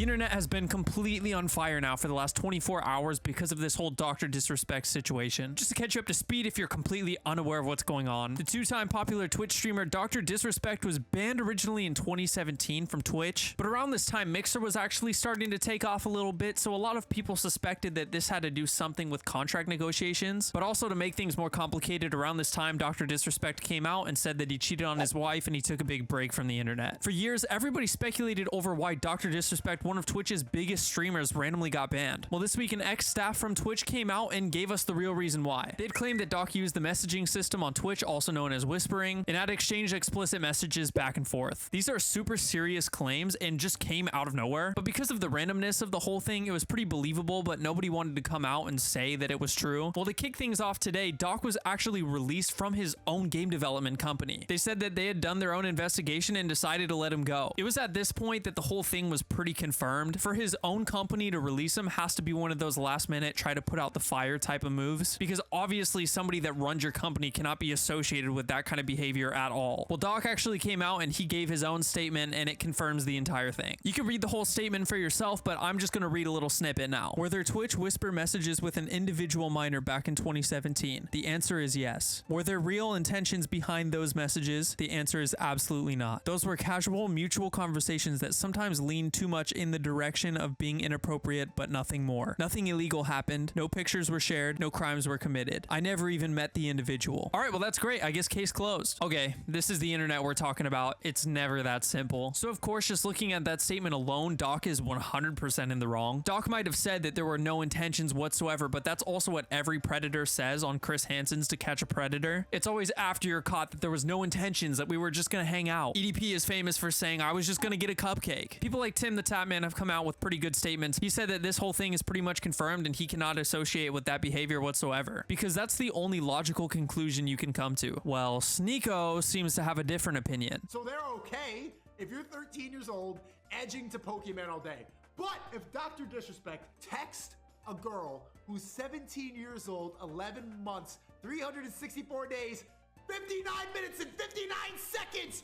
The internet has been completely on fire now for the last 24 hours because of this whole DrDisrespect situation. Just to catch you up to speed if you're completely unaware of what's going on, the two-time popular Twitch streamer DrDisrespect was banned originally in 2017 from Twitch, but around this time Mixer was actually starting to take off a little bit, so a lot of people suspected that this had to do something with contract negotiations. But also, to make things more complicated, around this time DrDisrespect came out and said that he cheated on his wife and he took a big break from the internet. For years, everybody speculated over why DrDisrespect, one of Twitch's biggest streamers, randomly got banned. Well, this week an ex-staff from Twitch came out and gave us the real reason why. They'd claimed that Doc used the messaging system on Twitch, also known as whispering, and had exchanged explicit messages back and forth. These are super serious claims and just came out of nowhere, but because of the randomness of the whole thing, it was pretty believable, but nobody wanted to come out and say that it was true. Well, to kick things off today, Doc was actually released from his own game development company. They said that they had done their own investigation and decided to let him go. It was at this point that the whole thing was pretty confirmed. For his own company to release him has to be one of those last minute try to put out the fire type of moves, because obviously somebody that runs your company cannot be associated with that kind of behavior at all. Well, Doc actually came out and he gave his own statement and it confirms the entire thing. You can read the whole statement for yourself, but I'm just going to read a little snippet now. Were there Twitch whisper messages with an individual minor back in 2017? The answer is yes. Were there real intentions behind those messages? The answer is absolutely not. Those were casual, mutual conversations that sometimes lean too much in the direction of being inappropriate, but nothing more. Nothing illegal happened. No pictures were shared. No crimes were committed. I never even met the individual. All right, well, that's great. I guess case closed. Okay, this is the internet we're talking about. It's never that simple. So, of course, just looking at that statement alone, Doc is 100% in the wrong. Doc might have said that there were no intentions whatsoever, but that's also what every predator says on Chris Hansen's To Catch a Predator. It's always after you're caught that there was no intentions, that we were just gonna hang out. EDP is famous for saying, I was just gonna get a cupcake. People like timthetatman have come out with pretty good statements. He said that this whole thing is pretty much confirmed and he cannot associate with that behavior whatsoever, because that's the only logical conclusion you can come to. Well, Sneako seems to have a different opinion. So they're okay if you're 13 years old, edging to Pokemon all day. But if DrDisrespect texts a girl who's 17 years old, 11 months, 364 days, 59 minutes and 59 seconds,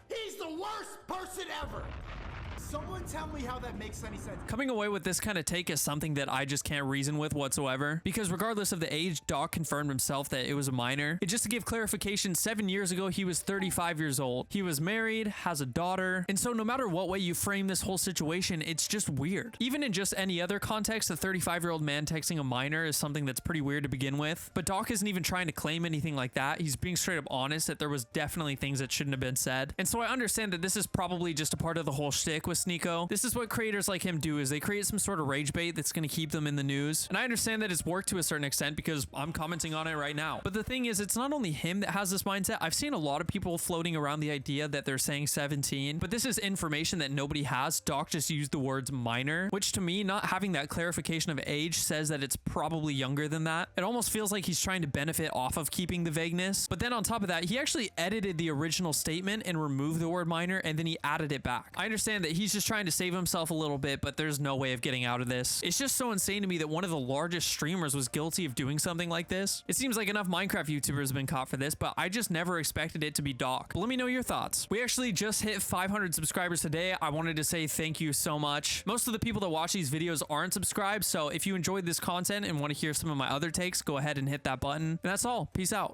he's the worst person ever. Someone tell me how that makes any sense. Coming away with this kind of take is something that I just can't reason with whatsoever, because regardless of the age, Doc confirmed himself that it was a minor. And just to give clarification, 7 years ago, he was 35 years old. He was married, has a daughter, and so no matter what way you frame this whole situation, it's just weird. Even in just any other context, a 35-year-old man texting a minor is something that's pretty weird to begin with, but Doc isn't even trying to claim anything like that. He's being straight up honest that there was definitely things that shouldn't have been said. And so I understand that this is probably just a part of the whole shtick with Sneako. This is what creators like him do, is they create some sort of rage bait that's going to keep them in the news. And I understand that it's worked to a certain extent because I'm commenting on it right now. But the thing is, it's not only him that has this mindset. I've seen a lot of people floating around the idea that they're saying 17, but this is information that nobody has. Doc just used the words minor, which to me, not having that clarification of age says that it's probably younger than that. It almost feels like he's trying to benefit off of keeping the vagueness. But then on top of that, he actually edited the original statement and removed the word minor, and then he added it back. I understand that he's just trying to save himself a little bit, but there's no way of getting out of this. It's just so insane to me that one of the largest streamers was guilty of doing something like this. It seems like enough Minecraft YouTubers have been caught for this, but I just never expected it to be Doc. But let me know your thoughts. We actually just hit 500 subscribers today. I wanted to say thank you so much. Most of the people that watch these videos aren't subscribed, so if you enjoyed this content and want to hear some of my other takes, go ahead and hit that button. And that's all. Peace out.